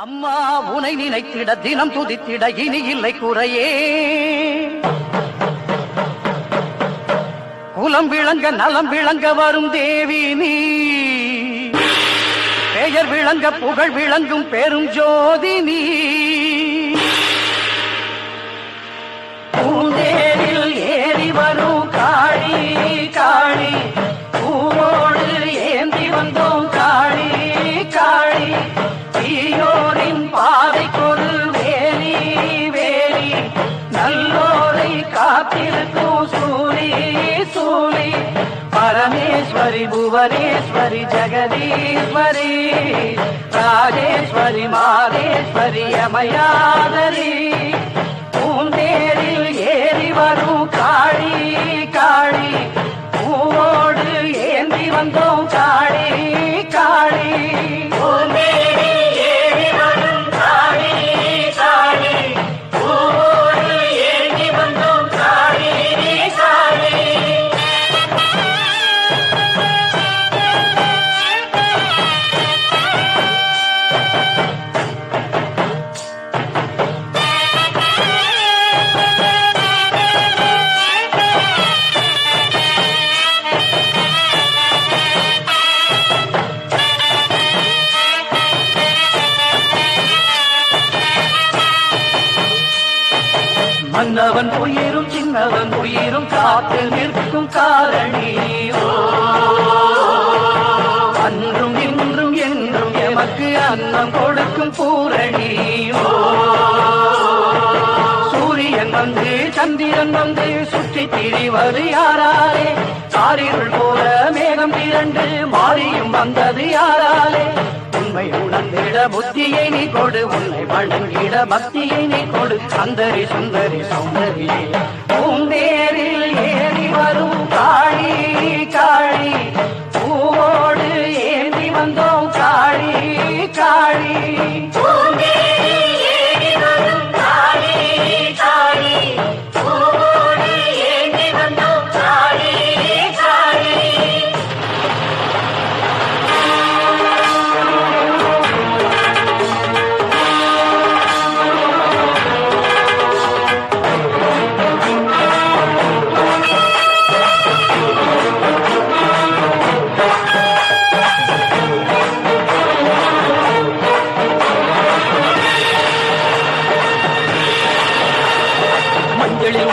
அம்மா உனை நினைத்திட தினம் துதித்திட இனி இல்லை குறையே. குலம் விளங்க நலம் விளங்க வரும் தேவி நீ, பெயர் விளங்க புகழ் விளங்கும் பெரும் ஜோதி நீ. பூந்தேரில் ஏறி வரும் காளி காளி, பூவோடு ஏந்தி வந்தோம் காளி காளி. தீயோரின் பாதைக்கொரு வேலி வேலி, நல்லோரை காத்திருக்கும் சூரி சூரி. பரமேஸ்வரி புவனேஸ்வரி ஜெகதீஸ்வரி, ராஜேஸ்வரி மாதேஸ்வரி அமயாதரி. பூந்தேரில் ஏறி வரும் காளி காளி, பூவோடு ஏந்தி வந்தோம் காளி காளி. மன்னவன் உயிரும் சின்னவன் உயிரும் காத்து நிற்கும் காரணி. அன்றும் இன்றும் என்றும் எமக்கு அன்னம் கொடுக்கும் பூரணி. சூரியன் வந்து சந்திரன் வந்து சுற்றி திரிவது யாராலே? காரிருள் போல மேகம் திரண்டு மாறியும் வந்தது யாராலே? உண்மை உணர்ந்திட புத்தியை நீ கொடு, உன்னை வணங்கிட பக்தியை நீ கொடு. சந்தரி சுந்தரி சௌந்தரியே, பூந்தேரில் ஏறி வரும் காளி காளி, பூவோடு ஏந்தி வந்தோம் காளி காளி.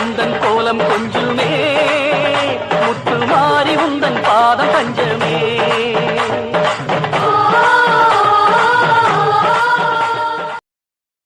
உந்தன் கோலம் கொஞ்சுமே, முத்து மாறி உந்தன் பாதம் பஞ்ச